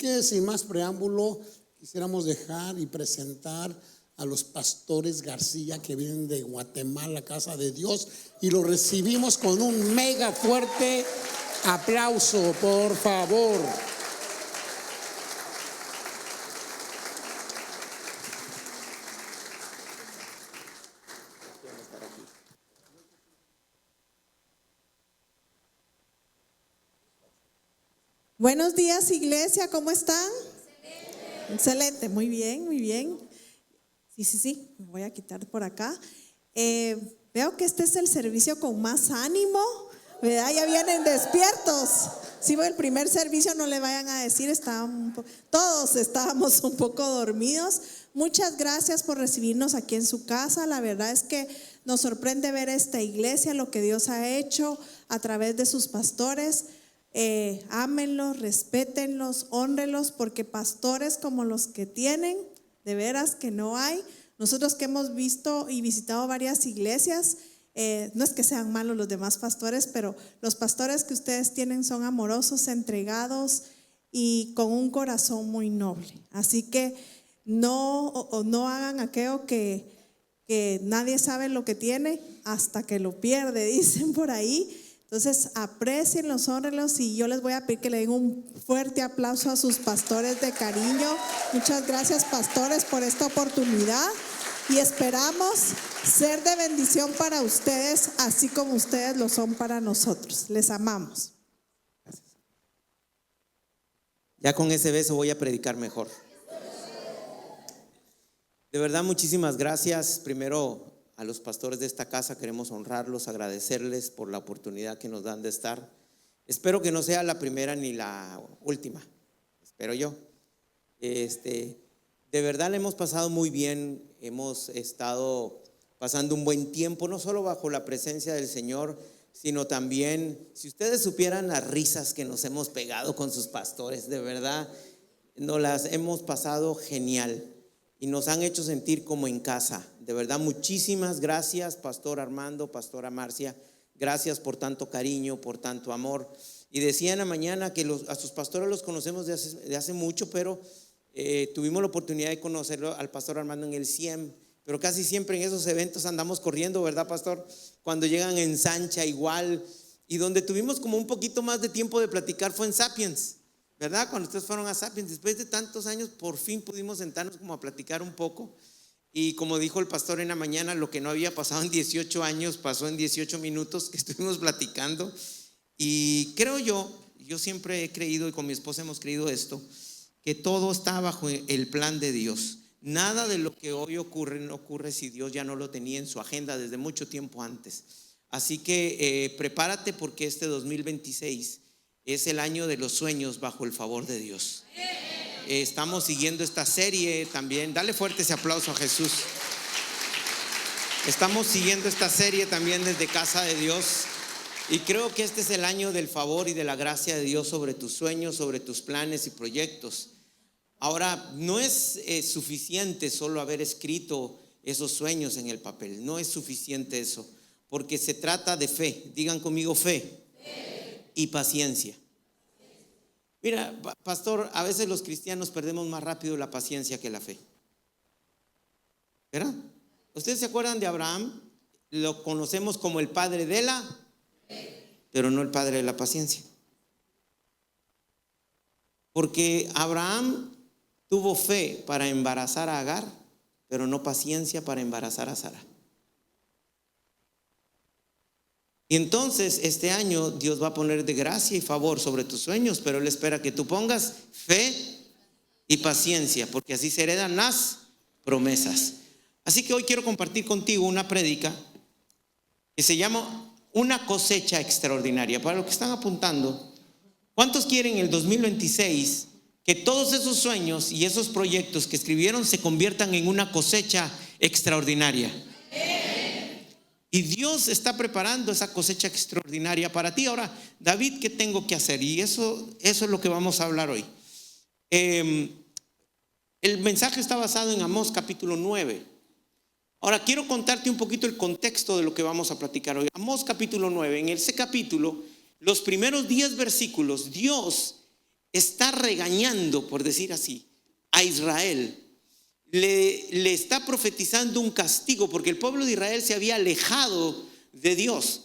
que sin más preámbulo quisiéramos dejar y presentar a los pastores García, que vienen de Guatemala, Casa de Dios, y los recibimos con un mega fuerte aplauso, por favor. Buenos días, iglesia, ¿cómo están? Excelente, muy bien, muy bien. Sí, me voy a quitar por acá. Veo que este es el servicio con más ánimo, ¿verdad? Ya vienen despiertos. Si fue el primer servicio, no le vayan a decir, todos estábamos un poco dormidos. Muchas gracias por recibirnos aquí en su casa. La verdad es que nos sorprende ver esta iglesia, lo que Dios ha hecho a través de sus pastores. Ámenlos, respétenlos, hónrenlos, porque pastores como los que tienen, de veras que no hay. Nosotros que hemos visto y visitado varias iglesias, no es que sean malos los demás pastores, pero los pastores que ustedes tienen son amorosos, entregados y con un corazón muy noble. Así que no hagan aquello que nadie sabe lo que tiene hasta que lo pierde, dicen por ahí. Entonces aprécienlos, hónrenlos, y yo les voy a pedir que le den un fuerte aplauso a sus pastores de cariño. Muchas gracias, pastores, por esta oportunidad, y esperamos ser de bendición para ustedes, así como ustedes lo son para nosotros. Les amamos. Gracias. Ya con ese beso voy a predicar mejor. De verdad, muchísimas gracias. Primero, a los pastores de esta casa queremos honrarlos, agradecerles por la oportunidad que nos dan de estar. Espero que no sea la primera ni la última, espero yo. De verdad le hemos pasado muy bien, hemos estado pasando un buen tiempo, no solo bajo la presencia del Señor, sino también, si ustedes supieran las risas que nos hemos pegado con sus pastores, de verdad, nos las hemos pasado genial y nos han hecho sentir como en casa. De verdad, muchísimas gracias, Pastor Armando, Pastora Marcia. Gracias por tanto cariño, por tanto amor. Y decía en la mañana que a sus pastores los conocemos de hace mucho, pero tuvimos la oportunidad de conocerlo al Pastor Armando en el CIEM. Pero casi siempre en esos eventos andamos corriendo, ¿verdad, Pastor? Cuando llegan en Sancha igual. Y donde tuvimos como un poquito más de tiempo de platicar fue en Sapiens, ¿verdad? Cuando ustedes fueron a Sapiens, después de tantos años, por fin pudimos sentarnos como a platicar un poco. Y como dijo el pastor en la mañana, lo que no había pasado en 18 años pasó en 18 minutos que estuvimos platicando. Y creo yo siempre he creído, y con mi esposa hemos creído esto, que todo está bajo el plan de Dios. Nada de lo que hoy ocurre no ocurre si Dios ya no lo tenía en su agenda desde mucho tiempo antes. Así que prepárate, porque este 2026 es el año de los sueños bajo el favor de Dios. Estamos siguiendo esta serie también. Dale fuerte ese aplauso a Jesús. Estamos siguiendo esta serie también desde Casa de Dios, y creo que este es el año del favor y de la gracia de Dios sobre tus sueños, sobre tus planes y proyectos. Ahora, no es suficiente solo haber escrito esos sueños en el papel. No es suficiente eso, porque se trata de fe. Digan conmigo: fe y paciencia. Mira, pastor, a veces los cristianos perdemos más rápido la paciencia que la fe, ¿verdad? ¿Ustedes se acuerdan de Abraham? Lo conocemos como el padre de la fe, pero no el padre de la paciencia. Porque Abraham tuvo fe para embarazar a Agar, pero no paciencia para embarazar a Sara. Y entonces este año Dios va a poner de gracia y favor sobre tus sueños, pero Él espera que tú pongas fe y paciencia, porque así se heredan las promesas. Así que hoy quiero compartir contigo una prédica que se llama Una cosecha extraordinaria. Para los que están apuntando, ¿cuántos quieren el 2026 que todos esos sueños y esos proyectos que escribieron se conviertan en una cosecha extraordinaria? Y Dios está preparando esa cosecha extraordinaria para ti. Ahora, David, ¿qué tengo que hacer? Y eso es lo que vamos a hablar hoy. El mensaje está basado en Amós capítulo 9. Ahora, quiero contarte un poquito el contexto de lo que vamos a platicar hoy. Amós capítulo 9. En ese capítulo, los primeros 10 versículos, Dios está regañando, por decir así, a Israel. Le está profetizando un castigo, porque el pueblo de Israel se había alejado de Dios,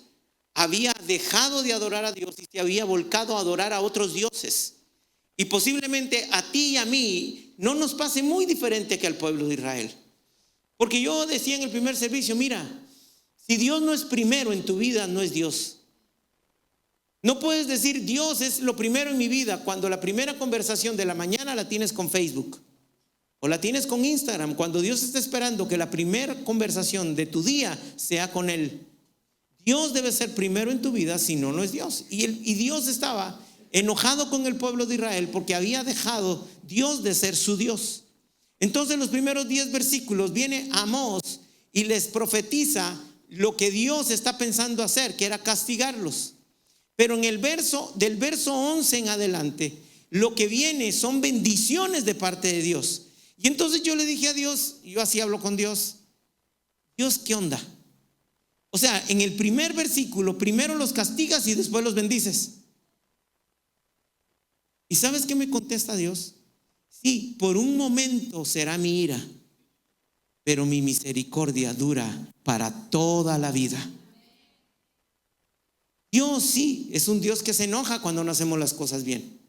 había dejado de adorar a Dios y se había volcado a adorar a otros dioses. Y posiblemente a ti y a mí no nos pase muy diferente que al pueblo de Israel. Porque yo decía en el primer servicio, mira, si Dios no es primero en tu vida, no es Dios. No puedes decir Dios es lo primero en mi vida cuando la primera conversación de la mañana la tienes con Facebook o la tienes con Instagram, cuando Dios está esperando que la primera conversación de tu día sea con Él. Dios debe ser primero en tu vida, si no, no es Dios. Y Dios estaba enojado con el pueblo de Israel porque había dejado Dios de ser su Dios. Entonces en los primeros 10 versículos viene Amós y les profetiza lo que Dios está pensando hacer, que era castigarlos. Pero en el del verso 11 en adelante, lo que viene son bendiciones de parte de Dios. Y entonces yo le dije a Dios, yo así hablo con Dios, Dios, ¿qué onda? O sea, en el primer versículo, primero los castigas y después los bendices. ¿Y sabes qué me contesta Dios? Sí, por un momento será mi ira, pero mi misericordia dura para toda la vida. Dios sí, es un Dios que se enoja cuando no hacemos las cosas bien,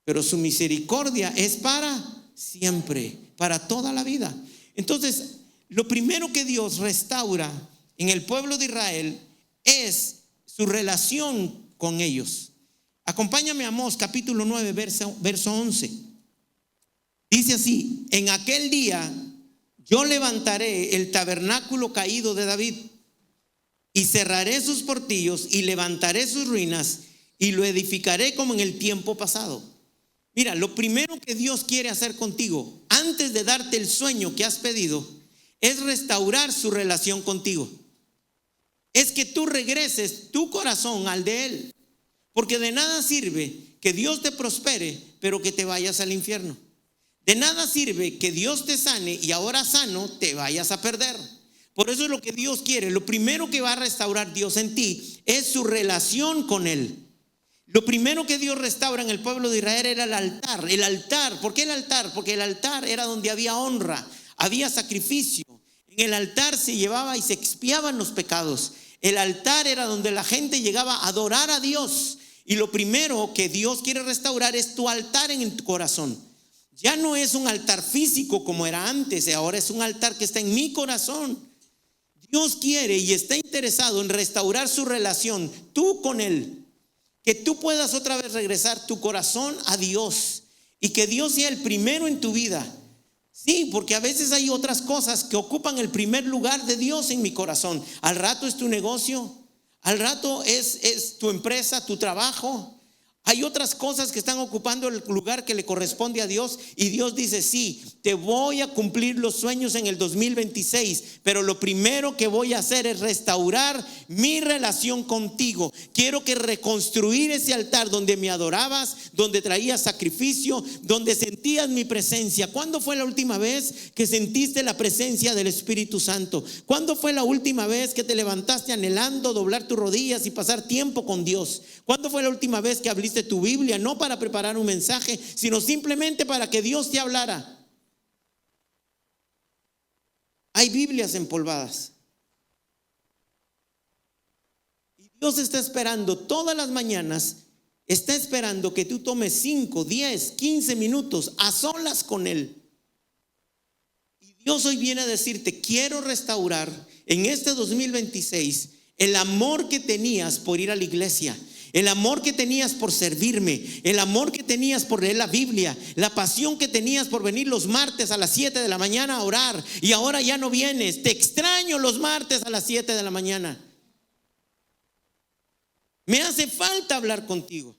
pero su misericordia es para siempre, para toda la vida. Entonces, lo primero que Dios restaura en el pueblo de Israel es su relación con ellos. Acompáñame a Amós capítulo 9, verso 11. Dice así: en aquel día yo levantaré el tabernáculo caído de David y cerraré sus portillos y levantaré sus ruinas y lo edificaré como en el tiempo pasado. Mira, lo primero que Dios quiere hacer contigo antes de darte el sueño que has pedido es restaurar su relación contigo. Es que tú regreses tu corazón al de Él. Porque de nada sirve que Dios te prospere, pero que te vayas al infierno. De nada sirve que Dios te sane y ahora sano te vayas a perder. Por eso es lo que Dios quiere. Lo primero que va a restaurar Dios en ti es su relación con Él. Lo primero que Dios restaura en el pueblo de Israel era el altar. El altar, ¿por qué el altar? Porque el altar era donde había honra, había sacrificio. En el altar se llevaba y se expiaban los pecados. El altar era donde la gente llegaba a adorar a Dios. Y lo primero que Dios quiere restaurar es tu altar en tu corazón. Ya no es un altar físico como era antes, ahora es un altar que está en mi corazón. Dios quiere y está interesado en restaurar su relación, tú con Él. Que tú puedas otra vez regresar tu corazón a Dios y que Dios sea el primero en tu vida. Sí, porque a veces hay otras cosas que ocupan el primer lugar de Dios en mi corazón. Al rato es tu negocio, al rato es tu empresa, tu trabajo. Hay otras cosas que están ocupando el lugar que le corresponde a Dios. Y Dios dice, sí, te voy a cumplir los sueños en el 2026. Pero lo primero que voy a hacer es restaurar mi relación contigo. Quiero que reconstruir ese altar donde me adorabas, donde traías sacrificio, donde sentías mi presencia. ¿Cuándo fue la última vez que sentiste la presencia del Espíritu Santo? ¿Cuándo fue la última vez que te levantaste anhelando doblar tus rodillas y pasar tiempo con Dios? ¿Cuándo fue la última vez que abriste tu Biblia, no para preparar un mensaje, sino simplemente para que Dios te hablara? Hay Biblias empolvadas y Dios está esperando todas las mañanas, está esperando que tú tomes 5, 10, 15 minutos a solas con Él. Y Dios hoy viene a decirte, quiero restaurar en este 2026 el amor que tenías por ir a la iglesia, el amor que tenías por servirme, el amor que tenías por leer la Biblia, la pasión que tenías por venir los martes a las 7 de la mañana a orar, y ahora ya no vienes. Te extraño los martes a las 7 de la mañana. Me hace falta hablar contigo.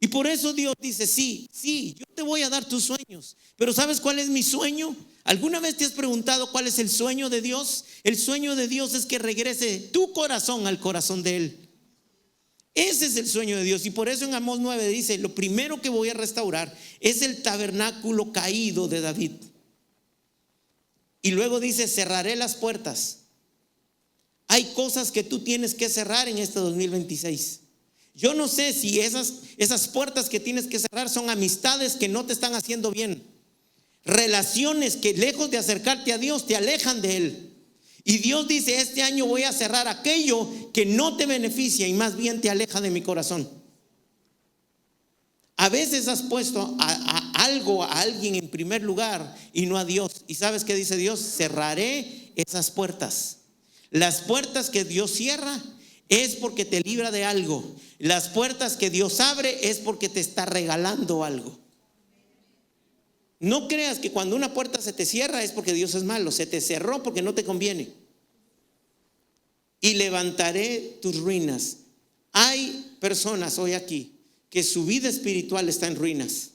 Y por eso Dios dice, sí, yo te voy a dar tus sueños. Pero ¿sabes cuál es mi sueño? ¿Alguna vez te has preguntado cuál es el sueño de Dios? El sueño de Dios es que regrese tu corazón al corazón de Él. Ese es el sueño de Dios. Y por eso en Amós 9 dice, lo primero que voy a restaurar es el tabernáculo caído de David. Y luego dice, cerraré las puertas. Hay cosas que tú tienes que cerrar en este 2026. Yo no sé si esas puertas que tienes que cerrar son amistades que no te están haciendo bien, relaciones que lejos de acercarte a Dios te alejan de Él. Y Dios dice: este año voy a cerrar aquello que no te beneficia y más bien te aleja de mi corazón. A veces has puesto a alguien en primer lugar y no a Dios. ¿Y sabes qué dice Dios? Cerraré esas puertas. Las puertas que Dios cierra es porque te libra de algo. Las puertas que Dios abre es porque te está regalando algo. No creas que cuando una puerta se te cierra es porque Dios es malo. Se te cerró porque no te conviene. Y levantaré tus ruinas. Hay personas hoy aquí que su vida espiritual está en ruinas.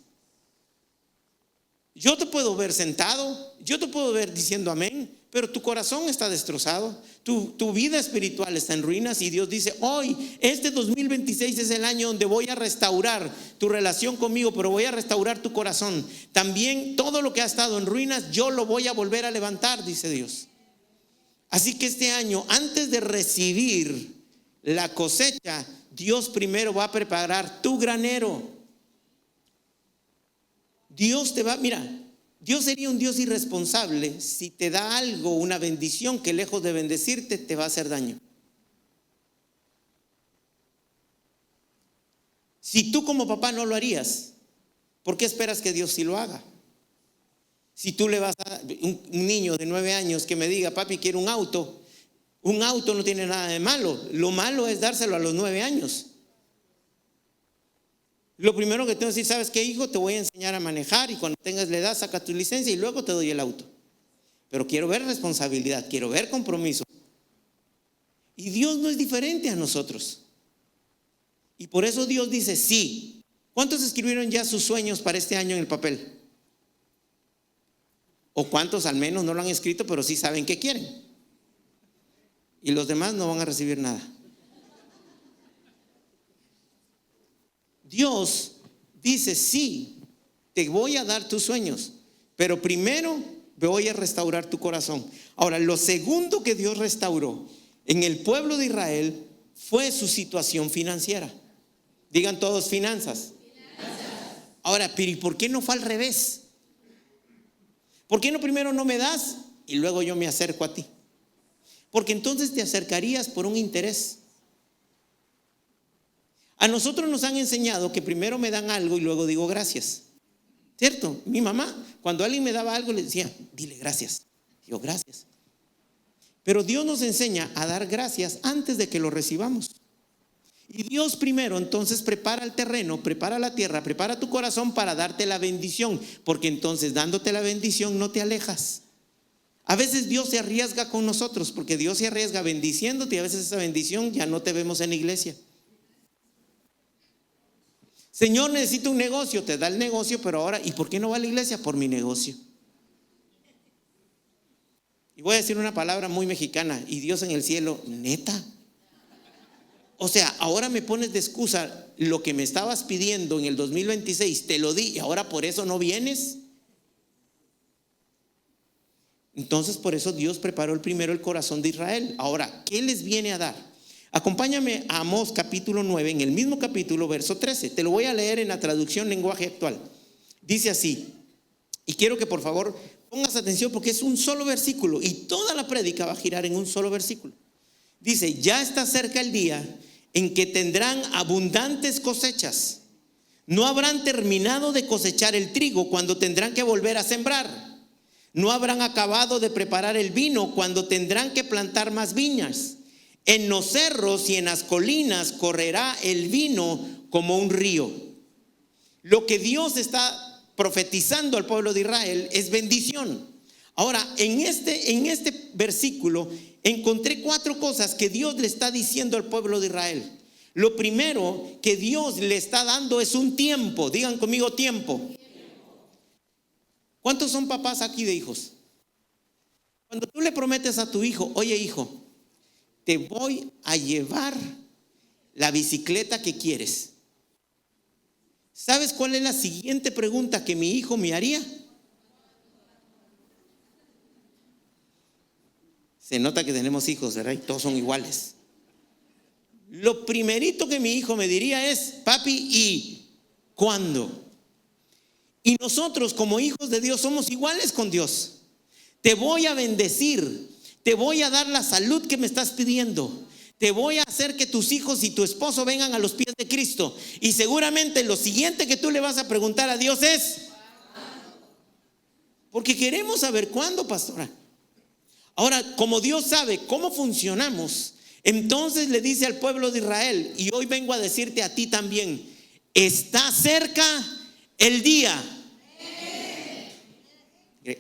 Yo te puedo ver sentado, yo te puedo ver diciendo amén, pero tu corazón está destrozado, tu vida espiritual está en ruinas. Y Dios dice: hoy, este 2026 es el año donde voy a restaurar tu relación conmigo, pero voy a restaurar tu corazón. También todo lo que ha estado en ruinas, yo lo voy a volver a levantar, dice Dios. Así que este año, antes de recibir la cosecha, Dios primero va a preparar tu granero. Dios sería un Dios irresponsable si te da algo, una bendición que lejos de bendecirte te va a hacer daño. Si tú como papá no lo harías, ¿por qué esperas que Dios sí lo haga? Si tú le vas a un niño de 9 años que me diga: papi, quiero un auto no tiene nada de malo. Lo malo es dárselo a los 9 años. Lo primero que tengo que decir: ¿sabes qué, hijo? Te voy a enseñar a manejar, y cuando tengas la edad saca tu licencia y luego te doy el auto. Pero quiero ver responsabilidad, quiero ver compromiso. Y Dios no es diferente a nosotros. Y por eso Dios dice sí. ¿Cuántos escribieron ya sus sueños para este año en el papel? ¿O cuántos al menos no lo han escrito, pero sí saben qué quieren? Y los demás no van a recibir nada. Dios dice: sí, te voy a dar tus sueños, pero primero voy a restaurar tu corazón. Ahora, lo segundo que Dios restauró en el pueblo de Israel fue su situación financiera. Digan todos: finanzas. Ahora, pero ¿y por qué no fue al revés? ¿Por qué no primero no me das y luego yo me acerco a ti? Porque entonces te acercarías por un interés. A nosotros nos han enseñado que primero me dan algo y luego digo gracias, ¿cierto? Mi mamá, cuando alguien me daba algo, le decía: dile gracias. Digo: gracias. Pero Dios nos enseña a dar gracias antes de que lo recibamos. Y Dios primero entonces prepara el terreno, prepara la tierra, prepara tu corazón para darte la bendición, porque entonces dándote la bendición no te alejas. A veces Dios se arriesga con nosotros, porque Dios se arriesga bendiciéndote, y a veces esa bendición ya no te vemos en la iglesia. Señor, necesito un negocio, te da el negocio, pero ahora, ¿y por qué no va a la iglesia? Por mi negocio. Y voy a decir una palabra muy mexicana: y Dios en el cielo, ¿neta? O sea, ahora me pones de excusa lo que me estabas pidiendo en el 2026, te lo di y ahora por eso no vienes. Entonces, por eso Dios preparó primero el corazón de Israel. Ahora, ¿qué les viene a dar? Acompáñame a Amós capítulo 9, en el mismo capítulo, verso 13. Te lo voy a leer en la traducción lenguaje actual. Dice así, y quiero que por favor pongas atención porque es un solo versículo y toda la prédica va a girar en un solo versículo. Dice: ya está cerca el día en que tendrán abundantes cosechas. No habrán terminado de cosechar el trigo cuando tendrán que volver a sembrar. No habrán acabado de preparar el vino cuando tendrán que plantar más viñas. En los cerros y en las colinas correrá el vino como un río. Lo que Dios está profetizando al pueblo de Israel es bendición. Ahora, en este versículo encontré 4 cosas que Dios le está diciendo al pueblo de Israel. Lo primero que Dios le está dando es un tiempo. Digan conmigo: tiempo. ¿Cuántos son papás aquí de hijos? Cuando tú le prometes a tu hijo: oye, hijo, te voy a llevar la bicicleta que quieres. ¿Sabes cuál es la siguiente pregunta que mi hijo me haría? Se nota que tenemos hijos, ¿verdad? Y todos son iguales. lo primerito que mi hijo me diría es: papi, ¿y cuándo? Y nosotros como hijos de Dios somos iguales con Dios. Te voy a bendecir, te voy a dar la salud que me estás pidiendo, te voy a hacer que tus hijos y tu esposo vengan a los pies de Cristo. Y seguramente lo siguiente que tú le vas a preguntar a Dios es: porque queremos saber cuándo, pastora. Ahora, como Dios sabe cómo funcionamos, entonces le dice al pueblo de Israel, y hoy vengo a decirte a ti también: está cerca el día.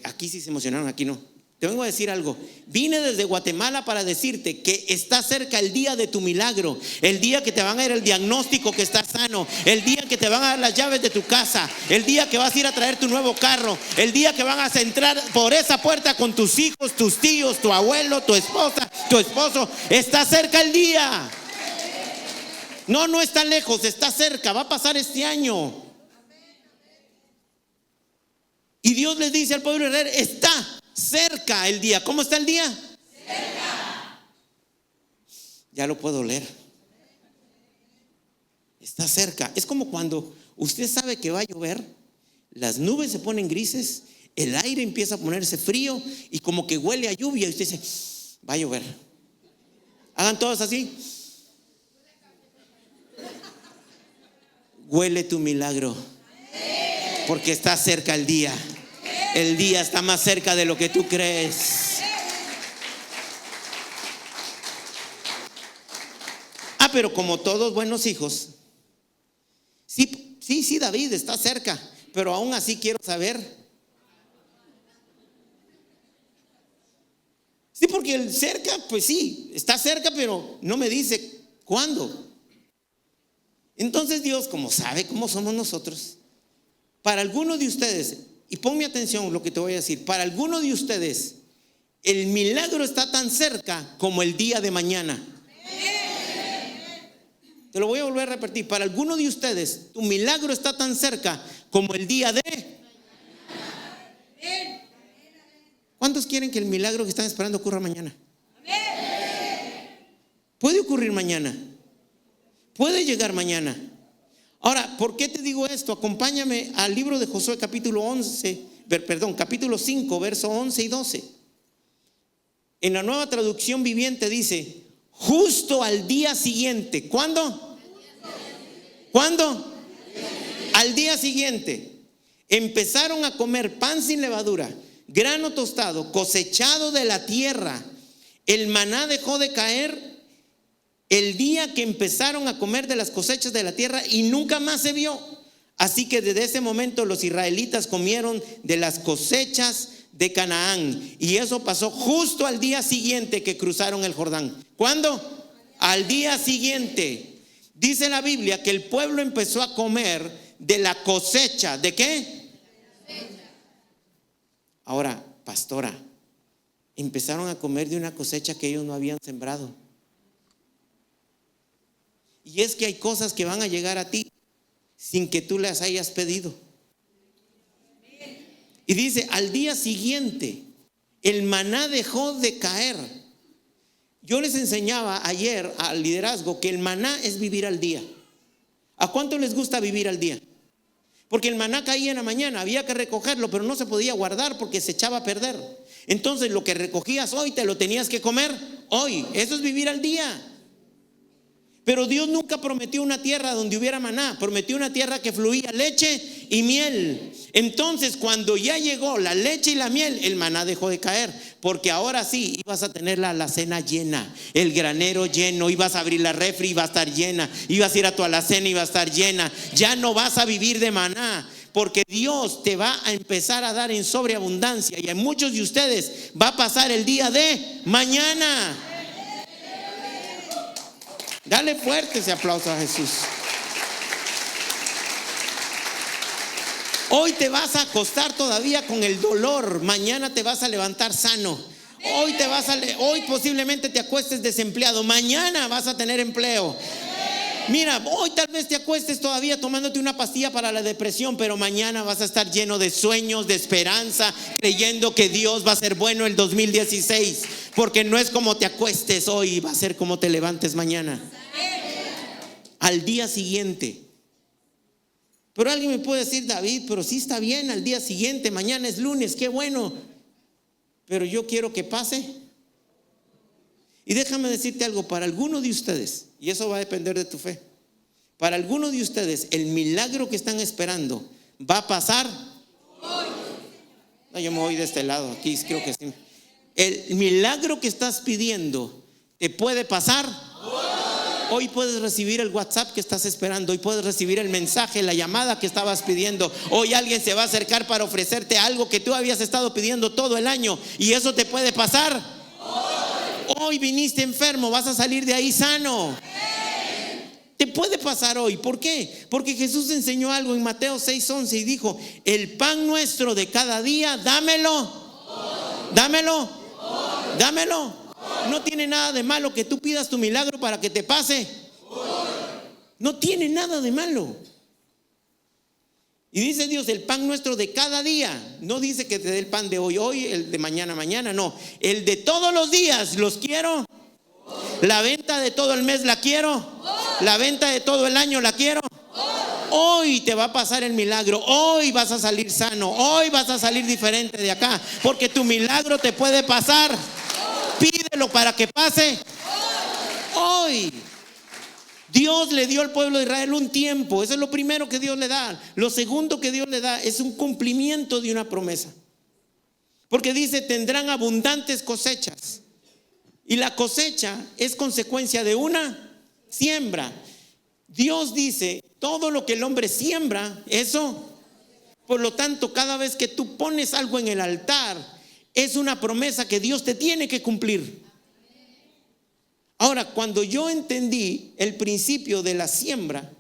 Aquí sí se emocionaron, aquí no. Te vengo a decir algo. Vine desde Guatemala para decirte que está cerca el día de tu milagro, el día que te van a dar el diagnóstico que estás sano, el día que te van a dar las llaves de tu casa, el día que vas a ir a traer tu nuevo carro, el día que van a entrar por esa puerta con tus hijos, tus tíos, tu abuelo, tu esposa, tu esposo. Está cerca el día. No está lejos, está cerca, va a pasar este año. Y Dios les dice al pueblo de Israel: está cerca el día. ¿Cómo está el día? Cerca. Ya lo puedo leer. Está cerca. Es como cuando usted sabe que va a llover, las nubes se ponen grises, el aire empieza a ponerse frío y como que huele a lluvia y usted dice: va a llover. Hagan todos así. Huele tu milagro, porque está cerca el día. El día está más cerca de lo que tú crees. Pero como todos buenos hijos, sí, David está cerca, pero aún así quiero saber. Sí, porque el cerca, pues sí, está cerca, pero no me dice cuándo. Entonces Dios, como sabe cómo somos nosotros, para algunos de ustedes, y ponme atención lo que te voy a decir, para algunos de ustedes el milagro está tan cerca como el día de mañana. Te lo voy a volver a repetir. Para algunos de ustedes tu milagro está tan cerca como el día de. ¿Cuántos quieren que el milagro que están esperando ocurra mañana? Puede ocurrir mañana, puede llegar mañana. Ahora, ¿por qué te digo esto? Acompáñame al libro de Josué capítulo 5, verso 11 y 12. En la Nueva Traducción Viviente dice: justo al día siguiente. ¿Cuándo? ¿Cuándo? Al día siguiente empezaron a comer pan sin levadura, grano tostado, cosechado de la tierra. El maná dejó de caer el día que empezaron a comer de las cosechas de la tierra y nunca más se vio. Así que desde ese momento los israelitas comieron de las cosechas de Canaán. Y eso pasó justo al día siguiente que cruzaron el Jordán. ¿Cuándo? Al día siguiente. Dice la Biblia que el pueblo empezó a comer de la cosecha. ¿De qué? Ahora, pastora, empezaron a comer de una cosecha que ellos no habían sembrado. Y es que hay cosas que van a llegar a ti sin que tú las hayas pedido. Y dice: al día siguiente el maná dejó de caer. Yo les enseñaba ayer al liderazgo que el maná es vivir al día. ¿A cuánto les gusta vivir al día? Porque el maná caía en la mañana, había que recogerlo, pero no se podía guardar porque se echaba a perder. Entonces lo que recogías hoy te lo tenías que comer hoy. Eso es vivir al día. Pero Dios nunca prometió una tierra donde hubiera maná, prometió una tierra que fluía leche y miel. Entonces cuando ya llegó la leche y la miel, el maná dejó de caer, porque ahora sí ibas a tener la alacena llena, el granero lleno, ibas a abrir la refri y iba a estar llena, ibas a ir a tu alacena y iba a estar llena. Ya no vas a vivir de maná, porque Dios te va a empezar a dar en sobreabundancia, y a muchos de ustedes va a pasar el día de mañana. Dale fuerte ese aplauso a Jesús. Hoy te vas a acostar todavía con el dolor, mañana te vas a levantar sano. Hoy posiblemente te acuestes desempleado, mañana vas a tener empleo. Mira, hoy tal vez te acuestes todavía tomándote una pastilla para la depresión, pero mañana vas a estar lleno de sueños, de esperanza, creyendo que Dios va a ser bueno el 2016, porque no es como te acuestes hoy, va a ser como te levantes mañana. al día siguiente. Pero alguien me puede decir: David, pero sí está bien al día siguiente, mañana es lunes, qué bueno. Pero yo quiero que pase. Y déjame decirte algo, para algunos de ustedes, y eso va a depender de tu fe, para algunos de ustedes el milagro que están esperando va a pasar hoy. No, yo me voy de este lado, aquí creo que sí. El milagro que estás pidiendo te puede pasar hoy. Puedes recibir el WhatsApp que estás esperando. Hoy puedes recibir el mensaje, la llamada que estabas pidiendo. Hoy alguien se va a acercar para ofrecerte algo que tú habías estado pidiendo todo el año, y eso te puede pasar hoy. Viniste enfermo, vas a salir de ahí sano. Te puede pasar hoy. ¿Por qué? Porque Jesús enseñó algo en Mateo 6:11 y dijo: el pan nuestro de cada día, dámelo. Dámelo. Dámelo. No tiene nada de malo que tú pidas tu milagro para que te pase. No tiene nada de malo. Y dice Dios: el pan nuestro de cada día. No dice que te dé el pan de hoy, el de mañana, mañana. No, el de todos los días los quiero. La venta de todo el mes la quiero. La venta de todo el año la quiero. Hoy te va a pasar el milagro. Hoy vas a salir sano. Hoy vas a salir diferente de acá, porque tu milagro te puede pasar. Pídelo para que pase hoy. Dios le dio al pueblo de Israel un tiempo. Eso es lo primero que Dios le da. Lo segundo que Dios le da es un cumplimiento de una promesa, porque dice: tendrán abundantes cosechas. Y la cosecha es consecuencia de una siembra. Dios dice: todo lo que el hombre siembra, eso. Por lo tanto, cada vez que tú pones algo en el altar, es una promesa que Dios te tiene que cumplir. Ahora, cuando yo entendí el principio de la siembra,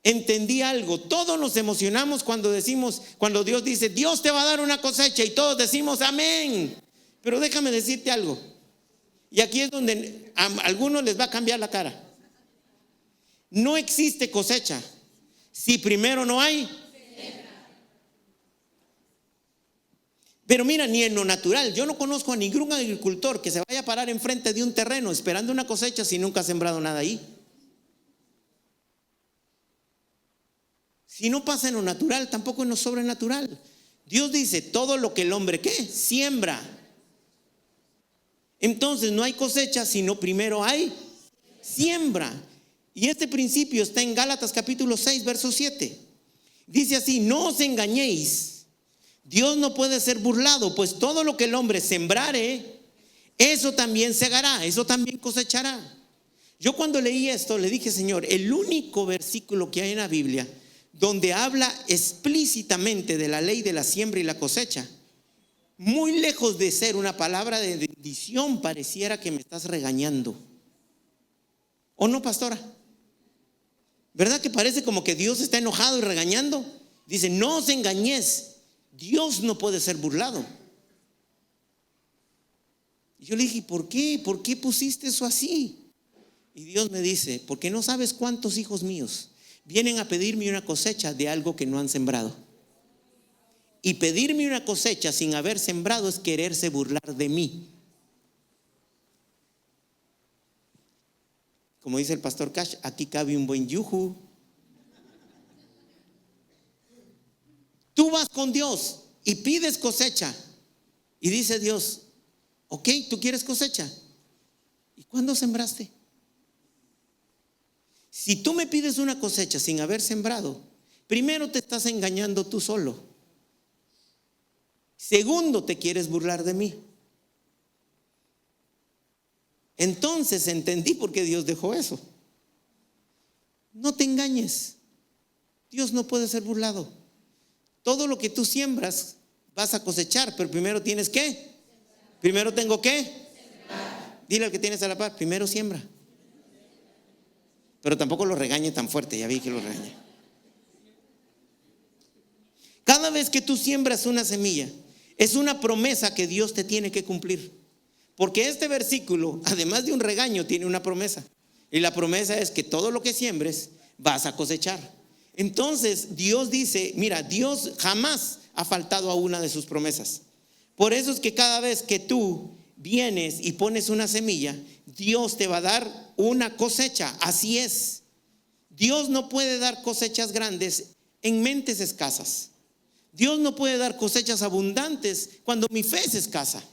entendí algo. Todos nos emocionamos cuando Dios dice: Dios te va a dar una cosecha, y todos decimos amén. Pero déjame decirte algo, y aquí es donde a algunos les va a cambiar la cara. No existe cosecha si primero no hay. Pero mira, ni en lo natural, yo no conozco a ningún agricultor que se vaya a parar enfrente de un terreno esperando una cosecha si nunca ha sembrado nada ahí. Si no pasa en lo natural, tampoco en lo sobrenatural. Dios dice: todo lo que el hombre, ¿qué? Siembra. Entonces no hay cosecha sino primero hay siembra. Y este principio está en Gálatas capítulo 6 verso 7. Dice así: no os engañéis, Dios no puede ser burlado, pues todo lo que el hombre sembrare, eso también segará, eso también cosechará. Yo cuando leí esto le dije: Señor, el único versículo que hay en la Biblia donde habla explícitamente de la ley de la siembra y la cosecha, muy lejos de ser una palabra de bendición, pareciera que me estás regañando. ¿O no, pastora? ¿Verdad que parece como que Dios está enojado y regañando? Dice: no os engañéis, Dios no puede ser burlado. Y yo le dije: ¿por qué? ¿Por qué pusiste eso así? Y Dios me dice: porque no sabes cuántos hijos míos vienen a pedirme una cosecha de algo que no han sembrado. Y pedirme una cosecha sin haber sembrado es quererse burlar de mí. Como dice el pastor Cash, aquí cabe un buen yuju. Tú vas con Dios y pides cosecha, y dice Dios: ok, tú quieres cosecha, ¿y cuándo sembraste? Si tú me pides una cosecha sin haber sembrado, primero te estás engañando tú solo. Segundo, te quieres burlar de mí. Entonces entendí por qué Dios dejó eso. No te engañes, Dios no puede ser burlado. Todo lo que tú siembras vas a cosechar, pero primero tienes que. Primero tengo que. Dile al que tienes a la par: primero siembra. Pero tampoco lo regañe tan fuerte, ya vi que lo regañe. Cada vez que tú siembras una semilla, es una promesa que Dios te tiene que cumplir. Porque este versículo, además de un regaño, tiene una promesa. Y la promesa es que todo lo que siembres vas a cosechar. Entonces Dios dice: mira, Dios jamás ha faltado a una de sus promesas. Por eso es que cada vez que tú vienes y pones una semilla, Dios te va a dar una cosecha. Así es. Dios no puede dar cosechas grandes en mentes escasas. Dios no puede dar cosechas abundantes cuando mi fe es escasa,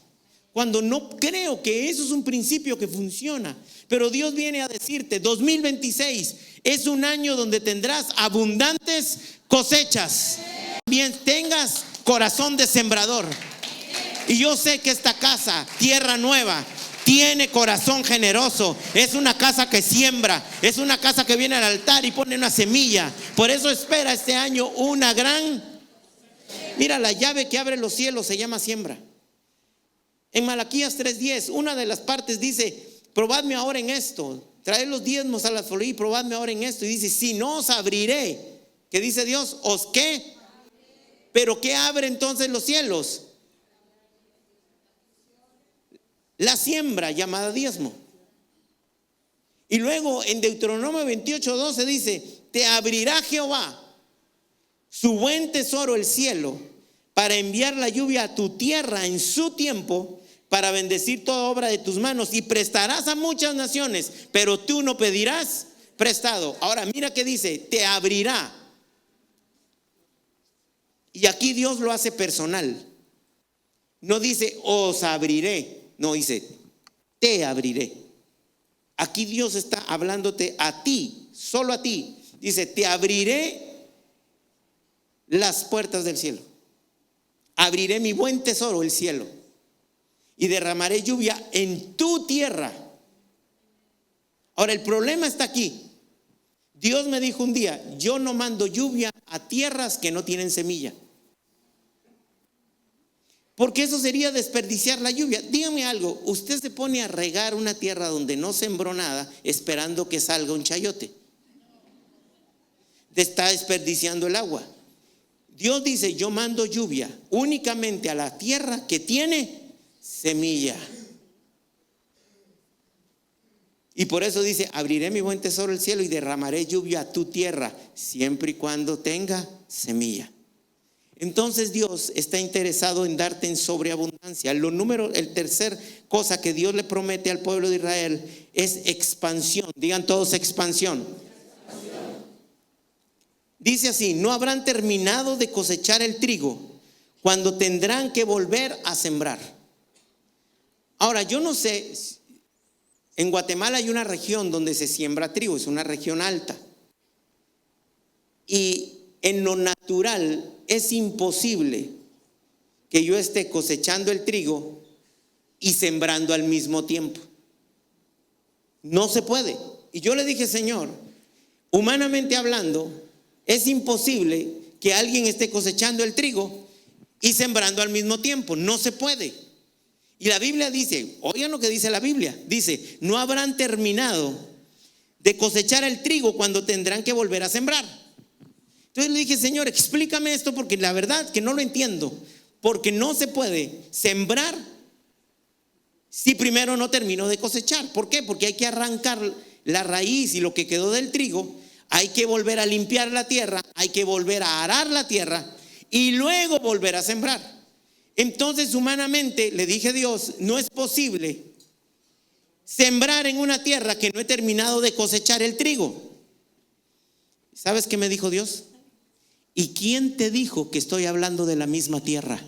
cuando no creo que eso es un principio que funciona. Pero Dios viene a decirte, 2026 es un año donde tendrás abundantes cosechas. Bien, tengas corazón de sembrador. Y yo sé que esta casa, Tierra Nueva, tiene corazón generoso. Es una casa que siembra, es una casa que viene al altar y pone una semilla. Por eso espera este año una gran... Mira, la llave que abre los cielos se llama siembra. En Malaquías 3:10, una de las partes dice: probadme ahora en esto, traed los diezmos a la flor y probadme ahora en esto. Y dice: si no os abriré. ¿Qué dice Dios? ¿Os qué? ¿Pero qué abre entonces los cielos? La siembra llamada diezmo. Y luego en Deuteronomio 28:12 dice: te abrirá Jehová su buen tesoro, el cielo, para enviar la lluvia a tu tierra en su tiempo, para bendecir toda obra de tus manos, y prestarás a muchas naciones, pero tú no pedirás prestado. Ahora mira que dice: te abrirá. Y aquí Dios lo hace personal. No dice os abriré, no, dice te abriré. Aquí Dios está hablándote a ti, solo a ti. Dice: te abriré las puertas del cielo, abriré mi buen tesoro, el cielo, y derramaré lluvia en tu tierra. Ahora el problema está aquí. Dios me dijo un día: yo no mando lluvia a tierras que no tienen semilla, porque eso sería desperdiciar la lluvia. Dígame algo, usted se pone a regar una tierra donde no sembró nada esperando que salga un chayote. Te está desperdiciando el agua. Dios dice: yo mando lluvia únicamente a la tierra que tiene semilla. Y por eso dice: abriré mi buen tesoro el cielo y derramaré lluvia a tu tierra, siempre y cuando tenga semilla. Entonces Dios está interesado en darte en sobreabundancia. El tercer cosa que Dios le promete al pueblo de Israel es expansión. Digan todos: expansión. Dice así: no habrán terminado de cosechar el trigo cuando tendrán que volver a sembrar. Ahora, yo no sé, en Guatemala hay una región donde se siembra trigo, es una región alta. Y en lo natural es imposible que yo esté cosechando el trigo y sembrando al mismo tiempo. No se puede. Y yo le dije: Señor, humanamente hablando, es imposible que alguien esté cosechando el trigo y sembrando al mismo tiempo. No se puede. Y la Biblia dice, oigan lo que dice la Biblia, dice: no habrán terminado de cosechar el trigo cuando tendrán que volver a sembrar. Entonces le dije: Señor, explícame esto, porque la verdad que no lo entiendo. Porque no se puede sembrar si primero no termino de cosechar. ¿Por qué? Porque hay que arrancar la raíz y lo que quedó del trigo. Hay que volver a limpiar la tierra, hay que volver a arar la tierra y luego volver a sembrar. Entonces, humanamente, le dije a Dios: no es posible sembrar en una tierra que no he terminado de cosechar el trigo. ¿Sabes qué me dijo Dios? ¿Y quién te dijo que estoy hablando de la misma tierra?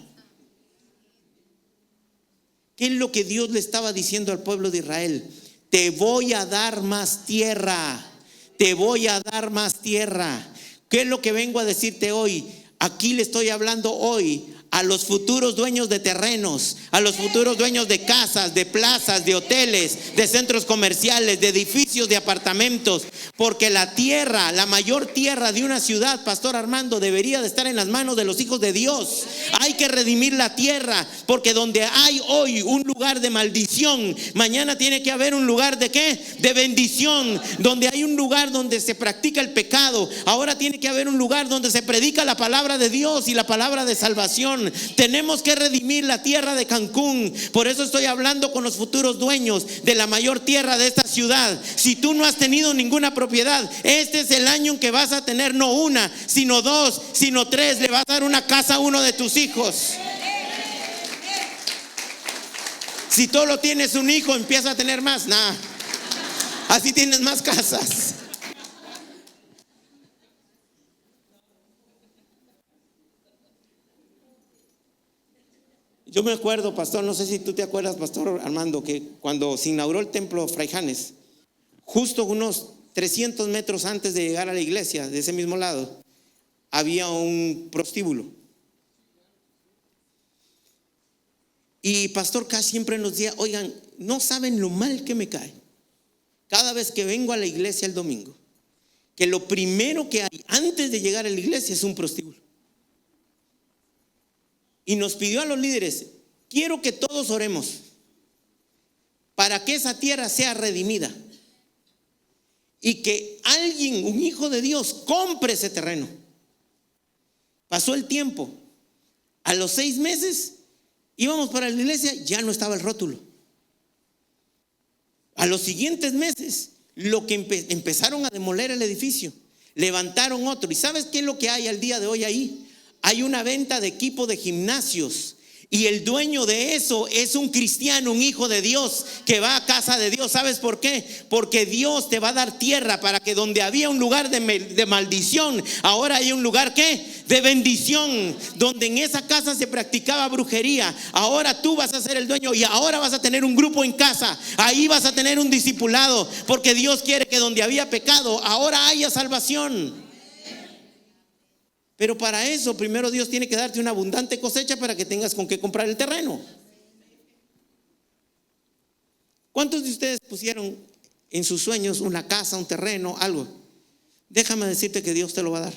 ¿Qué es lo que Dios le estaba diciendo al pueblo de Israel? Te voy a dar más tierra. Te voy a dar más tierra. ¿Qué es lo que vengo a decirte hoy? Aquí le estoy hablando hoy a los futuros dueños de terrenos, a los futuros dueños de casas, de plazas, de hoteles, de centros comerciales, de edificios, de apartamentos. Porque la tierra, la mayor tierra de una ciudad, Pastor Armando, debería de estar en las manos de los hijos de Dios. Hay que redimir la tierra, porque donde hay hoy un lugar de maldición, mañana tiene que haber un lugar de ¿qué? De bendición. Donde hay un lugar donde se practica el pecado, ahora tiene que haber un lugar donde se predica la palabra de Dios y la palabra de salvación. Tenemos que redimir la tierra de Cancún. Por eso estoy hablando con los futuros dueños de la mayor tierra de esta ciudad. Si tú no has tenido ninguna propiedad, este es el año en que vas a tener no una, sino dos, sino tres. Le vas a dar una casa a uno de tus hijos. Si solo tienes un hijo, empieza a tener más. Así tienes más casas. Yo me acuerdo, pastor, no sé si tú te acuerdas, pastor Armando, que cuando se inauguró el templo Fray Janes, justo unos 300 metros antes de llegar a la iglesia, de ese mismo lado, había un prostíbulo. Y pastor Cash siempre nos decía, oigan, no saben lo mal que me cae cada vez que vengo a la iglesia el domingo, que lo primero que hay antes de llegar a la iglesia es un prostíbulo. Y nos pidió a los líderes, quiero que todos oremos para que esa tierra sea redimida y que alguien, un hijo de Dios, compre ese terreno. Pasó el tiempo, a los 6 meses íbamos para la iglesia, ya no estaba el rótulo. A los siguientes meses, lo que empezaron a demoler el edificio, levantaron otro. ¿Y sabes qué es lo que hay al día de hoy ahí? Hay una venta de equipo de gimnasios. Y el dueño de eso es un cristiano, un hijo de Dios que va a casa de Dios. ¿Sabes por qué? Porque Dios te va a dar tierra para que donde había un lugar de maldición, ahora hay un lugar ¿qué? De bendición. Donde en esa casa se practicaba brujería, ahora tú vas a ser el dueño y ahora vas a tener un grupo en casa. Ahí vas a tener un discipulado, porque Dios quiere que donde había pecado, ahora haya salvación. Pero para eso primero Dios tiene que darte una abundante cosecha para que tengas con qué comprar el terreno. ¿Cuántos de ustedes pusieron en sus sueños una casa, un terreno, algo? Déjame decirte que Dios te lo va a dar,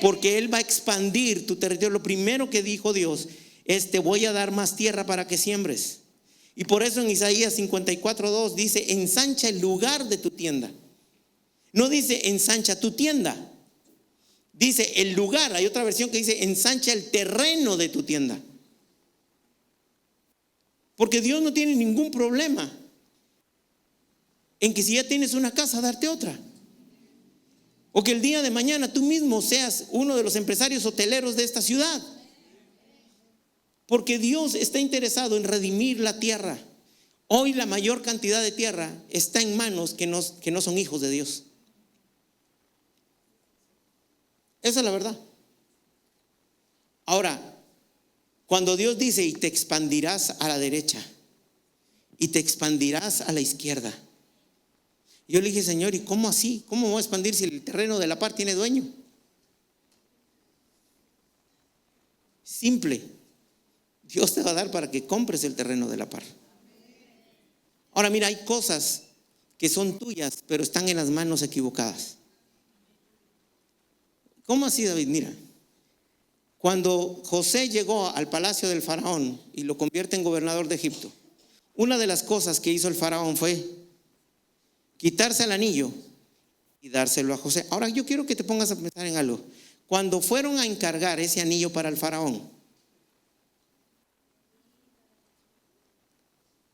porque Él va a expandir tu territorio. Lo primero que dijo Dios es: te voy a dar más tierra para que siembres. Y por eso en Isaías 54:2 dice: ensancha el lugar de tu tienda. No dice ensancha tu tienda, dice el lugar. Hay otra versión que dice ensancha el terreno de tu tienda. Porque Dios no tiene ningún problema en que si ya tienes una casa, darte otra. O que el día de mañana tú mismo seas uno de los empresarios hoteleros de esta ciudad. Porque Dios está interesado en redimir la tierra. Hoy la mayor cantidad de tierra está en manos que no son hijos de Dios. Esa es la verdad. Ahora, cuando Dios dice: y te expandirás a la derecha y te expandirás a la izquierda, yo le dije: Señor, ¿y cómo así? ¿Cómo voy a expandir si el terreno de la par tiene dueño? Simple, Dios te va a dar para que compres el terreno de la par. Ahora mira, hay cosas que son tuyas, pero están en las manos equivocadas. ¿Cómo así, David? Mira, cuando José llegó al palacio del faraón y lo convierte en gobernador de Egipto, una de las cosas que hizo el faraón fue quitarse el anillo y dárselo a José. Ahora yo quiero que te pongas a pensar en algo. Cuando fueron a encargar ese anillo para el faraón,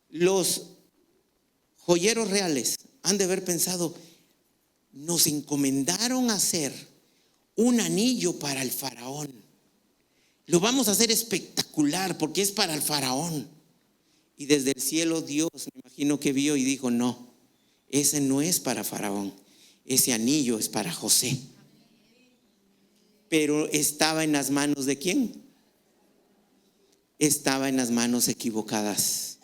los joyeros reales han de haber pensado: nos encomendaron a hacer un anillo para el faraón, lo vamos a hacer espectacular porque es para el faraón. Y desde el cielo Dios, me imagino que vio y dijo: no, ese no es para faraón, ese anillo es para José. Pero estaba en las manos ¿de quién? Estaba en las manos equivocadas.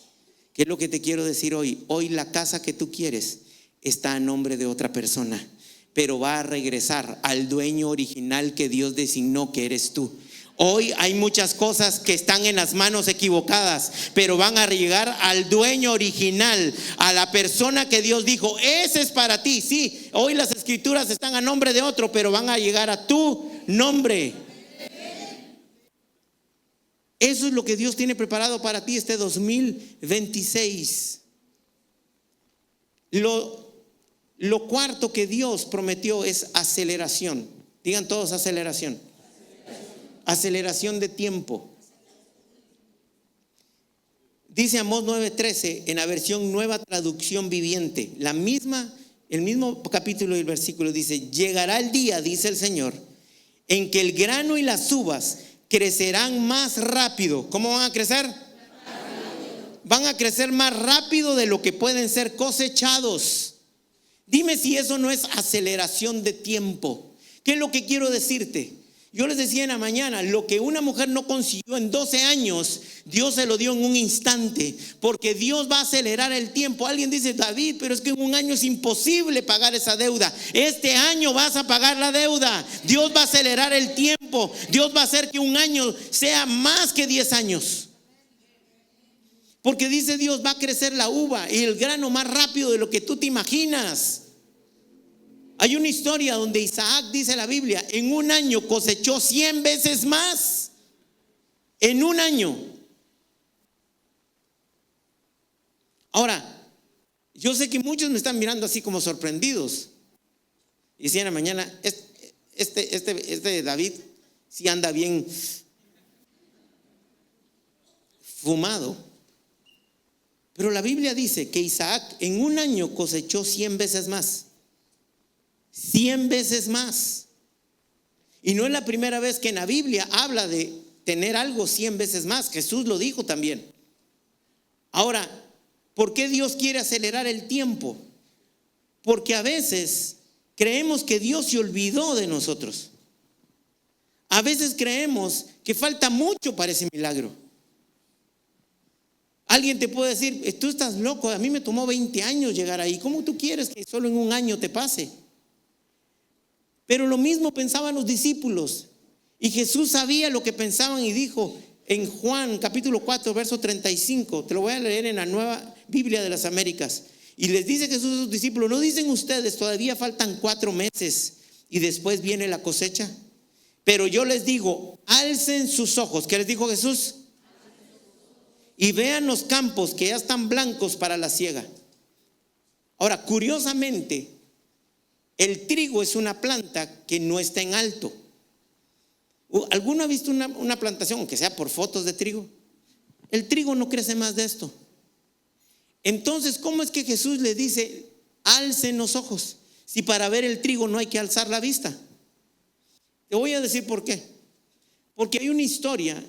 ¿Qué es lo que te quiero decir hoy? Hoy la casa que tú quieres está a nombre de otra persona, pero va a regresar al dueño original que Dios designó, que eres tú. Hoy hay muchas cosas que están en las manos equivocadas, pero van a llegar al dueño original, a la persona que Dios dijo: ese es para ti. Sí, hoy las escrituras están a nombre de otro, pero van a llegar a tu nombre. Eso es lo que Dios tiene preparado para ti este 2026. Lo cuarto que Dios prometió es aceleración. Digan todos: aceleración. Aceleración de tiempo. Dice Amós 9:13 en la versión Nueva Traducción Viviente, el mismo capítulo y el versículo dice: llegará el día, dice el Señor, en que el grano y las uvas crecerán más rápido. ¿Cómo van a crecer? Van a crecer más rápido de lo que pueden ser cosechados. Dime si eso no es aceleración de tiempo. ¿Qué es lo que quiero decirte? Yo les decía en la mañana, lo que una mujer no consiguió en 12 años, Dios se lo dio en un instante, porque Dios va a acelerar el tiempo. Alguien dice: David, pero es que en un año es imposible pagar esa deuda. Este año vas a pagar la deuda. Dios va a acelerar el tiempo. Dios va a hacer que un año sea más que 10 años. Porque dice Dios, va a crecer la uva y el grano más rápido de lo que tú te imaginas. Hay una historia donde Isaac, dice la Biblia, en un año cosechó 100 veces más. En un año. Ahora, yo sé que muchos me están mirando así como sorprendidos. Y si en la mañana, este David sí anda bien fumado. Pero la Biblia dice que Isaac en un año cosechó 100 veces más. 100 veces más. Y no es la primera vez que en la Biblia habla de tener algo 100 veces más. Jesús lo dijo también. Ahora, ¿por qué Dios quiere acelerar el tiempo? Porque a veces creemos que Dios se olvidó de nosotros. A veces creemos que falta mucho para ese milagro. Alguien te puede decir: tú estás loco, a mí me tomó 20 años llegar ahí. ¿Cómo tú quieres que solo en un año te pase? Pero lo mismo pensaban los discípulos. Y Jesús sabía lo que pensaban y dijo en Juan capítulo 4 verso 35, te lo voy a leer en la Nueva Biblia de las Américas. Y les dice Jesús a sus discípulos: ¿no dicen ustedes, todavía faltan 4 meses y después viene la cosecha? Pero yo les digo, alcen sus ojos. ¿Qué les dijo Jesús? Y vean los campos que ya están blancos para la siega. Ahora, curiosamente, el trigo es una planta que no está en alto. ¿Alguno ha visto una plantación, aunque sea por fotos de trigo? El trigo no crece más de esto. Entonces, ¿cómo es que Jesús le dice: alcen los ojos? Si para ver el trigo no hay que alzar la vista. Te voy a decir por qué. Porque hay una historia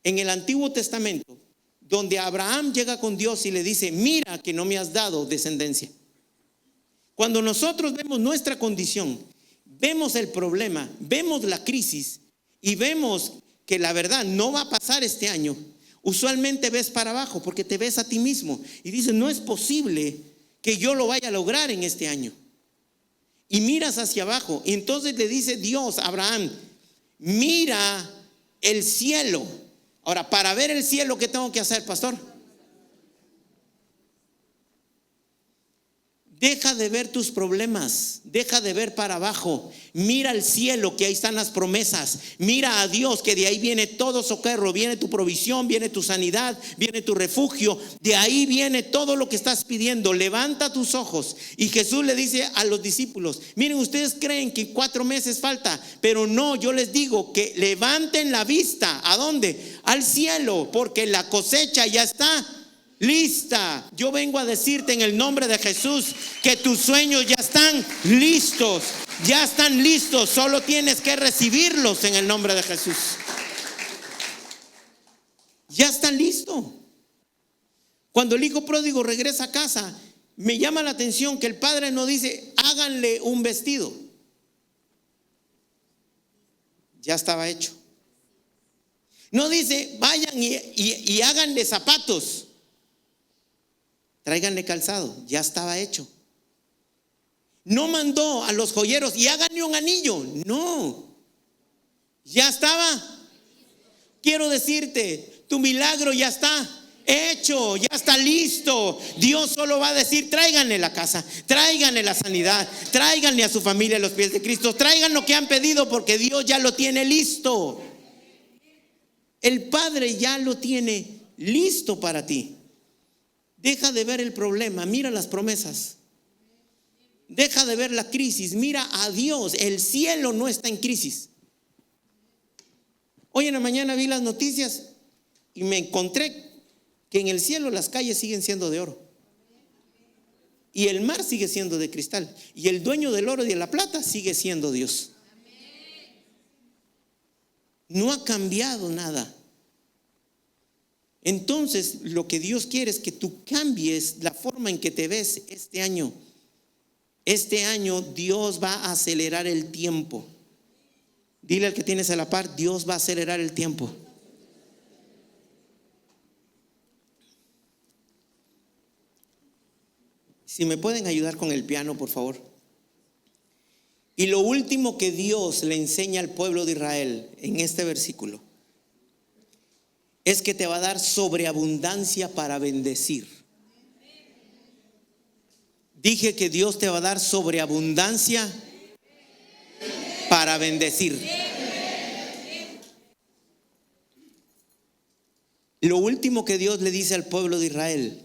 en el Antiguo Testamento donde Abraham llega con Dios y le dice: mira que no me has dado descendencia. Cuando nosotros vemos nuestra condición, vemos el problema, vemos la crisis y vemos que la verdad no va a pasar este año, usualmente ves para abajo porque te ves a ti mismo y dices: no es posible que yo lo vaya a lograr en este año. Y miras hacia abajo y entonces le dice Dios a Abraham: mira el cielo. Ahora, para ver el cielo, ¿qué tengo que hacer, pastor? Deja de ver tus problemas, deja de ver para abajo, mira al cielo, que ahí están las promesas. Mira a Dios, que de ahí viene todo socorro, viene tu provisión, viene tu sanidad, viene tu refugio, de ahí viene todo lo que estás pidiendo. Levanta tus ojos. Y Jesús le dice a los discípulos: miren, ustedes creen que 4 meses falta, pero no, yo les digo que levanten la vista. ¿A dónde? Al cielo, porque la cosecha ya está lista. Yo vengo a decirte en el nombre de Jesús que tus sueños ya están listos. Ya están listos. Solo tienes que recibirlos en el nombre de Jesús. Ya están listos. Cuando el hijo pródigo regresa a casa, me llama la atención que el padre no dice: háganle un vestido. Ya estaba hecho. No dice: vayan y háganle zapatos. Tráiganle calzado, ya estaba hecho. No mandó a los joyeros: y háganle un anillo. No, ya estaba. Quiero decirte, tu milagro ya está hecho, ya está listo. Dios solo va a decir: tráiganle la casa, tráiganle la sanidad, tráiganle a su familia a los pies de Cristo, traigan lo que han pedido, porque Dios ya lo tiene listo. El Padre ya lo tiene listo para ti. Deja de ver el problema, mira las promesas. Deja de ver la crisis, mira a Dios. El cielo no está en crisis. Hoy en la mañana vi las noticias y me encontré que en el cielo las calles siguen siendo de oro y el mar sigue siendo de cristal y el dueño del oro y de la plata sigue siendo Dios. No ha cambiado nada. Entonces, lo que Dios quiere es que tú cambies la forma en que te ves este año. Este año Dios va a acelerar el tiempo. Dile al que tienes a la par: Dios va a acelerar el tiempo. Si me pueden ayudar con el piano, por favor. Y lo último que Dios le enseña al pueblo de Israel en este versículo es que te va a dar sobreabundancia para bendecir. Dije que Dios te va a dar sobreabundancia para bendecir. Lo último que Dios le dice al pueblo de Israel: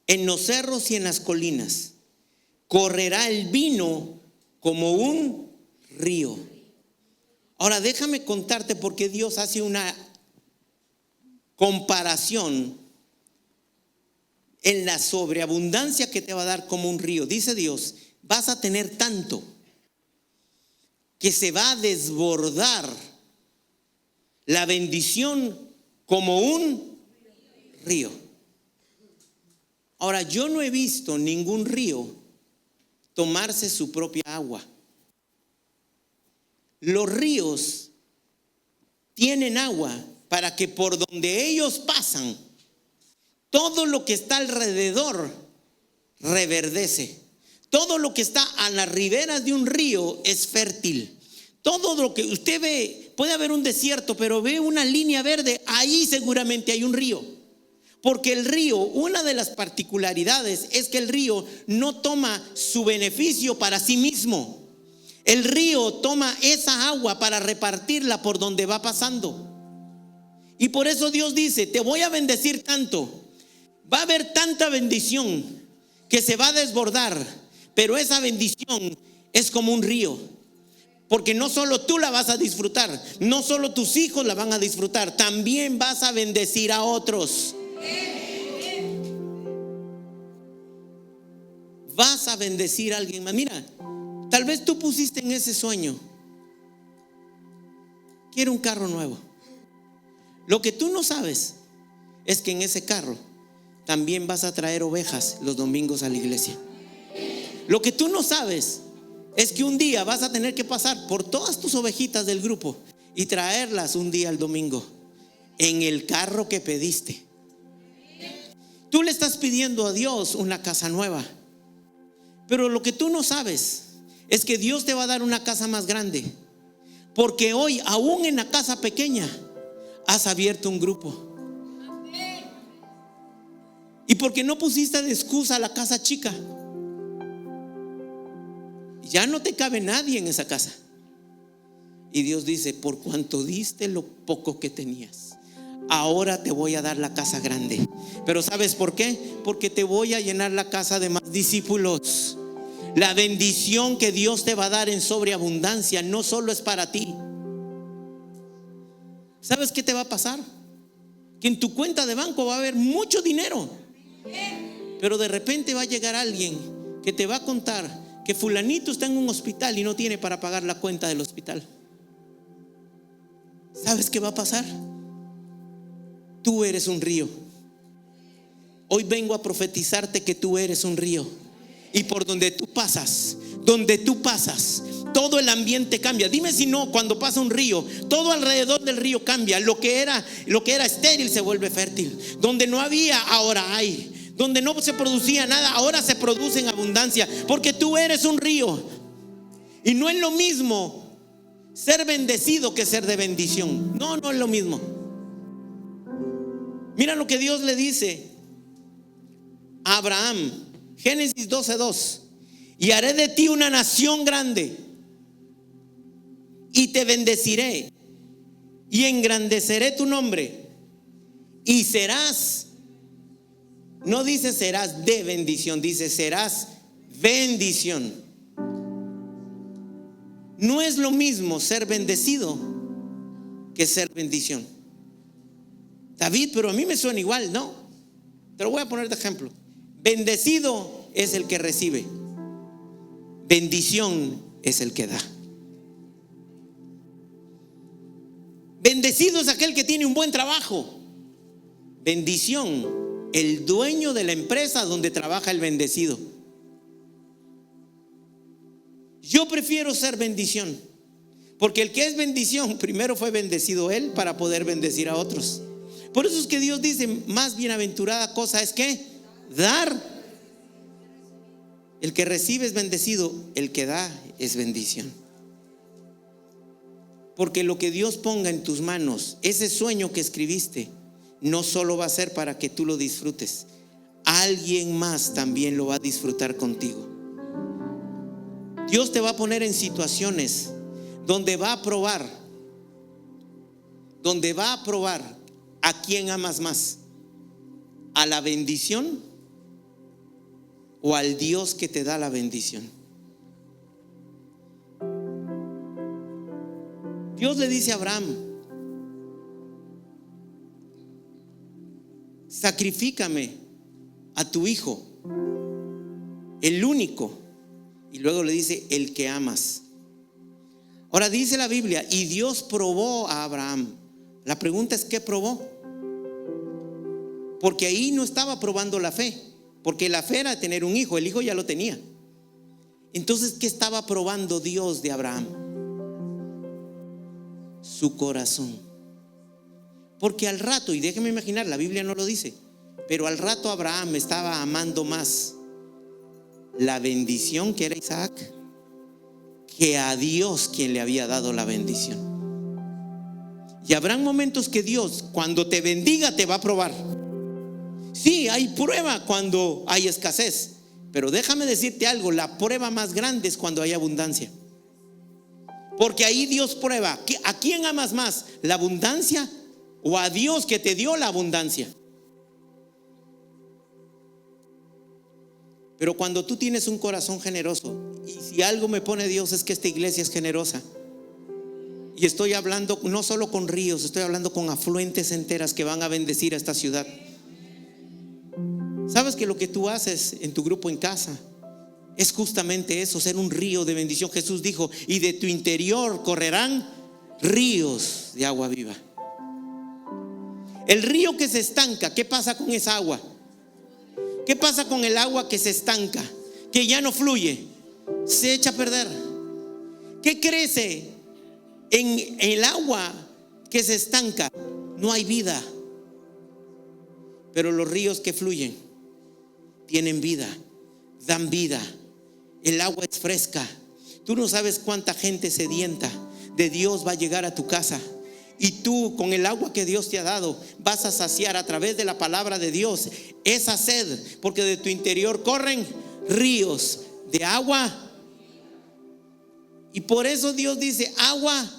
en los cerros y en las colinas correrá el vino como un río. Ahora déjame contarte por qué Dios hace una comparación en la sobreabundancia que te va a dar como un río. Dice Dios: vas a tener tanto que se va a desbordar la bendición como un río. Ahora, yo no he visto ningún río tomarse su propia agua. Los ríos tienen agua para que por donde ellos pasan, todo lo que está alrededor reverdece. Todo lo que está a las riberas de un río es fértil. Todo lo que usted ve, puede haber un desierto, pero ve una línea verde, ahí seguramente hay un río. Porque el río, una de las particularidades es que el río no toma su beneficio para sí mismo. El río toma esa agua para repartirla por donde va pasando. Y por eso Dios dice: te voy a bendecir tanto, va a haber tanta bendición que se va a desbordar, pero esa bendición es como un río. Porque no solo tú la vas a disfrutar, no solo tus hijos la van a disfrutar, también vas a bendecir a otros. Vas a bendecir a alguien más. Mira, tal vez tú pusiste en ese sueño: quiero un carro nuevo. Lo que tú no sabes es que en ese carro también vas a traer ovejas los domingos a la iglesia. Lo que tú no sabes es que un día vas a tener que pasar por todas tus ovejitas del grupo y traerlas un día al domingo en el carro que pediste. Tú le estás pidiendo a Dios una casa nueva, pero lo que tú no sabes es que Dios te va a dar una casa más grande, porque hoy, aún en la casa pequeña, has abierto un grupo. Y porque no pusiste de excusa la casa chica, ya no te cabe nadie en esa casa. Y Dios dice: por cuanto diste lo poco que tenías, ahora te voy a dar la casa grande. Pero ¿sabes por qué? Porque te voy a llenar la casa de más discípulos. La bendición que Dios te va a dar en sobreabundancia no solo es para ti. ¿Sabes qué te va a pasar? Que en tu cuenta de banco va a haber mucho dinero, pero de repente va a llegar alguien que te va a contar que fulanito está en un hospital y no tiene para pagar la cuenta del hospital. ¿Sabes qué va a pasar? Tú eres un río. Hoy vengo a profetizarte que tú eres un río. Y por donde tú pasas, todo el ambiente cambia. Dime si no, cuando pasa un río, todo alrededor del río cambia. Lo que era estéril se vuelve fértil. Donde no había, ahora hay. Donde no se producía nada, ahora se produce en abundancia. Porque tú eres un río. Y no es lo mismo ser bendecido que ser de bendición. No es lo mismo. Mira lo que Dios le dice a Abraham, Génesis 12:2: y haré de ti una nación grande, y te bendeciré, y engrandeceré tu nombre, y serás, no dice serás de bendición, dice serás bendición. No es lo mismo ser bendecido que ser bendición. David, pero a mí me suena igual. No, te lo voy a poner de ejemplo. Bendecido es el que recibe, bendición es el que da. Bendecido es aquel que tiene un buen trabajo. Bendición, el dueño de la empresa donde trabaja el bendecido. Yo prefiero ser bendición, porque el que es bendición primero fue bendecido él para poder bendecir a otros. Por eso es que Dios dice: más bienaventurada cosa es que dar El que recibe es bendecido, el que da es bendición. Porque lo que Dios ponga en tus manos, ese sueño que escribiste, no solo va a ser para que tú lo disfrutes, alguien más también lo va a disfrutar contigo. Dios te va a poner en situaciones donde va a probar a quién amas más, a la bendición o al Dios que te da la bendición. Dios le dice a Abraham: sacrifícame a tu hijo, el único. Y luego le dice: el que amas. Ahora dice la Biblia, y Dios probó a Abraham. La pregunta es: ¿qué probó? Porque ahí no estaba probando la fe, porque la fe era tener un hijo, el hijo ya lo tenía. Entonces, ¿qué estaba probando Dios de Abraham? Su corazón. Porque al rato, y déjeme imaginar, la Biblia no lo dice, pero al rato Abraham estaba amando más la bendición que era Isaac que a Dios quien le había dado la bendición. Y habrán momentos que Dios, cuando te bendiga, te va a probar. Sí, hay prueba cuando hay escasez, pero déjame decirte algo: la prueba más grande es cuando hay abundancia. Porque ahí Dios prueba, ¿a quién amas más? ¿La abundancia o a Dios que te dio la abundancia? Pero cuando tú tienes un corazón generoso, y si algo me pone Dios es que esta iglesia es generosa. Y estoy hablando no solo con ríos, estoy hablando con afluentes enteras que van a bendecir a esta ciudad. ¿Sabes que lo que tú haces en tu grupo en casa es justamente eso, ser un río de bendición? Jesús dijo: y de tu interior correrán ríos de agua viva. El río que se estanca, ¿qué pasa con esa agua? ¿Qué pasa con el agua que se estanca, que ya no fluye? Se echa a perder. ¿Qué crece en el agua que se estanca? No hay vida. Pero los ríos que fluyen tienen vida, dan vida. El agua es fresca. Tú no sabes cuánta gente sedienta de Dios va a llegar a tu casa. Y tú, con el agua que Dios te ha dado, vas a saciar a través de la palabra de Dios esa sed, porque de tu interior corren ríos de agua. Y por eso Dios dice agua,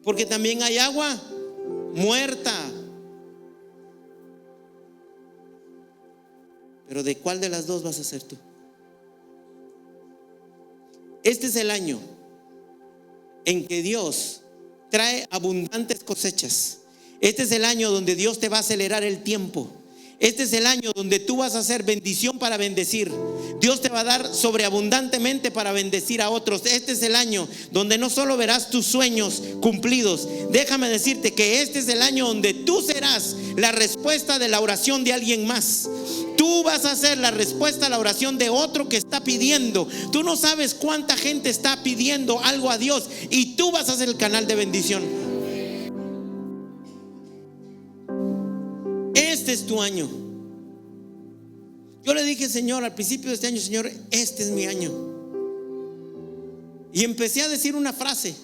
porque también hay agua muerta. Pero ¿de cuál de las dos vas a ser tú? Este es el año en que Dios trae abundantes cosechas. Este es el año donde Dios te va a acelerar el tiempo. Este es el año donde tú vas a hacer bendición para bendecir. Dios te va a dar sobreabundantemente para bendecir a otros. Este es el año donde no solo verás tus sueños cumplidos. Déjame decirte que este es el año donde tú serás la respuesta de la oración de alguien más. Tú vas a ser la respuesta a la oración de otro que está pidiendo. Tú no sabes cuánta gente está pidiendo algo a Dios, y tú vas a ser el canal de bendición. Este es tu año. Yo le dije: Señor, al principio de este año, Señor, este es mi año. Y empecé a decir una frase: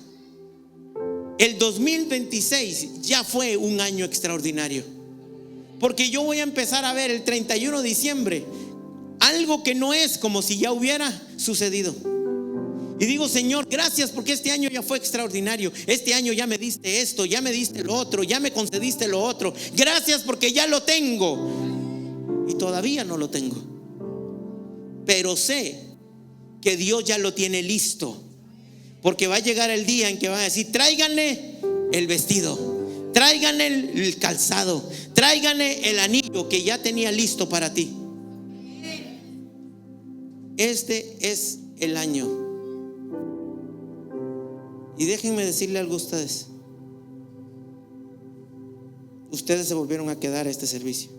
el 2026 ya fue un año extraordinario. Porque yo voy a empezar a ver el 31 de diciembre algo que no es como si ya hubiera sucedido. Y digo: Señor, gracias, porque este año ya fue extraordinario. Este año ya me diste esto, ya me diste lo otro, ya me concediste lo otro. Gracias porque ya lo tengo. Y todavía no lo tengo, pero sé que Dios ya lo tiene listo. Porque va a llegar el día en que van a decir: tráiganle el vestido, tráiganle el calzado, tráiganle el anillo que ya tenía listo para ti. Este es el año. Y déjenme decirle algo a ustedes. Ustedes se volvieron a quedar a este servicio.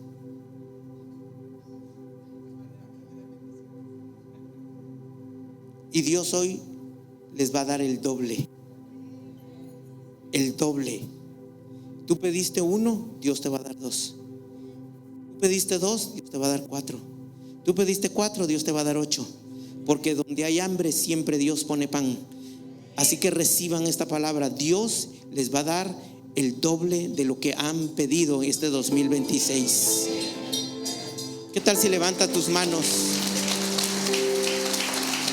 Y Dios hoy les va a dar el doble. El doble. Tú pediste 1, Dios te va a dar 2. Tú pediste 2, Dios te va a dar 4. Tú pediste 4, Dios te va a dar 8. Porque donde hay hambre siempre Dios pone pan. Así que reciban esta palabra. Dios les va a dar el doble de lo que han pedido este 2026. ¿Qué tal si levantas tus manos?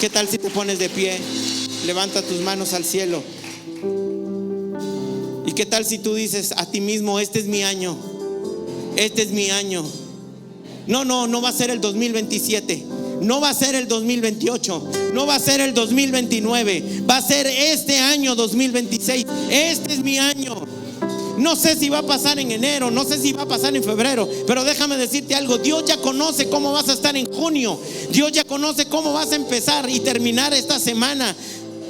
¿Qué tal si te pones de pie? Levanta tus manos al cielo. ¿Y qué tal si tú dices a ti mismo: este es mi año? Este es mi año. No va a ser el 2027. No va a ser el 2028. No va a ser el 2029. Va a ser este año 2026. Este es mi año. No sé si va a pasar en enero, no sé si va a pasar en febrero, pero déjame decirte algo: Dios ya conoce cómo vas a estar en junio. Dios ya conoce cómo vas a empezar y terminar esta semana.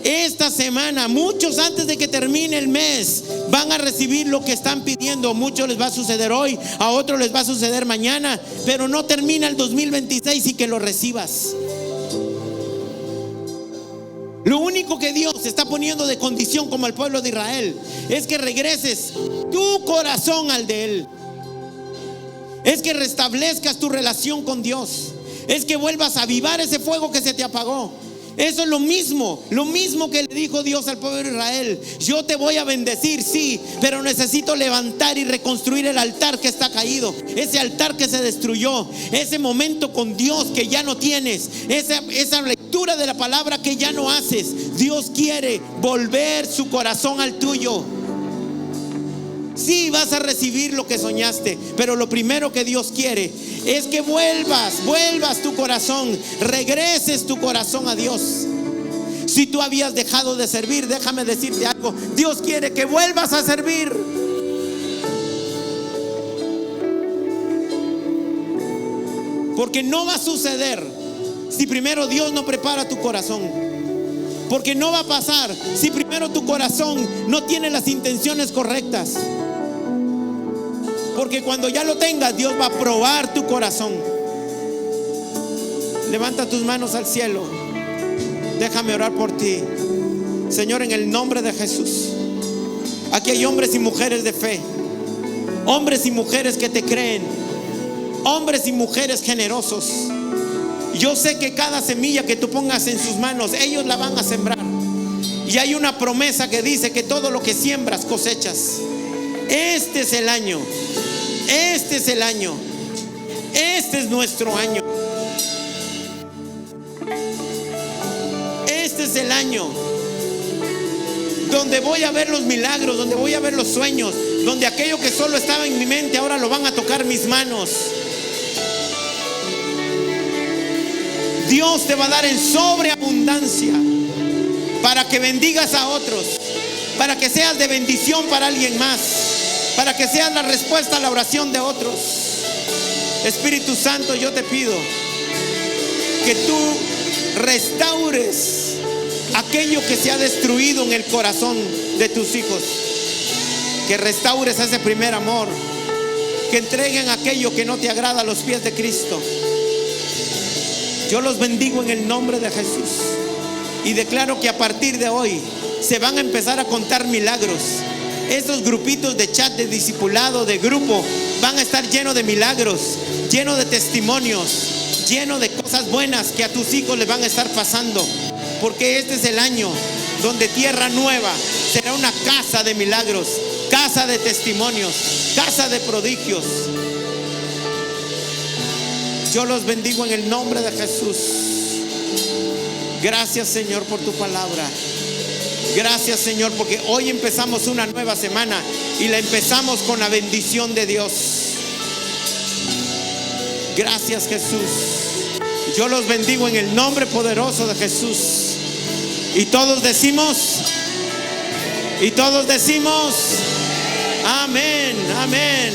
Esta semana, muchos antes de que termine el mes van a recibir lo que están pidiendo. Muchos les va a suceder hoy, a otros les va a suceder mañana, pero no termina el 2026 y que lo recibas. Lo único que Dios está poniendo de condición como al pueblo de Israel es que regreses tu corazón al de Él. Es que restablezcas tu relación con Dios. Es que vuelvas a avivar ese fuego que se te apagó. Eso es lo mismo que le dijo Dios al pueblo de Israel: yo te voy a bendecir, sí, pero necesito levantar y reconstruir el altar que está caído, ese altar que se destruyó, ese momento con Dios que ya no tienes, esa lectura de la palabra que ya no haces. Dios quiere volver su corazón al tuyo. Sí, vas a recibir lo que soñaste, pero lo primero que Dios quiere es que vuelvas tu corazón, regreses tu corazón a Dios. Si tú habías dejado de servir, déjame decirte algo: Dios quiere que vuelvas a servir. Porque no va a suceder si primero Dios no prepara tu corazón. Porque no va a pasar si primero tu corazón no tiene las intenciones correctas. Porque cuando ya lo tengas, Dios va a probar tu corazón. Levanta tus manos al cielo. Déjame orar por ti. Señor, en el nombre de Jesús, aquí hay hombres y mujeres de fe, hombres y mujeres que te creen, hombres y mujeres generosos. Yo sé que cada semilla que tú pongas en sus manos, ellos la van a sembrar. Y hay una promesa que dice que todo lo que siembras cosechas. Este es el año. Este es el año. Este es nuestro año. Este es el año donde voy a ver los milagros, donde voy a ver los sueños, donde aquello que solo estaba en mi mente ahora lo van a tocar mis manos. Dios te va a dar en sobreabundancia para que bendigas a otros, para que seas de bendición para alguien más, para que seas la respuesta a la oración de otros. Espíritu Santo, yo te pido que tú restaures aquello que se ha destruido en el corazón de tus hijos, que restaures ese primer amor, que entreguen aquello que no te agrada a los pies de Cristo. Yo los bendigo en el nombre de Jesús y declaro que a partir de hoy se van a empezar a contar milagros. Esos grupitos de chat, de discipulado, de grupo, van a estar llenos de milagros, llenos de testimonios, llenos de cosas buenas que a tus hijos les van a estar pasando. Porque este es el año donde Tierra Nueva será una casa de milagros, casa de testimonios, casa de prodigios. Yo los bendigo en el nombre de Jesús. Gracias, Señor, por tu palabra. Gracias, Señor, porque hoy empezamos una nueva semana y la empezamos con la bendición de Dios. Gracias, Jesús. Yo los bendigo en el nombre poderoso de Jesús. Y todos decimos, amén, amén.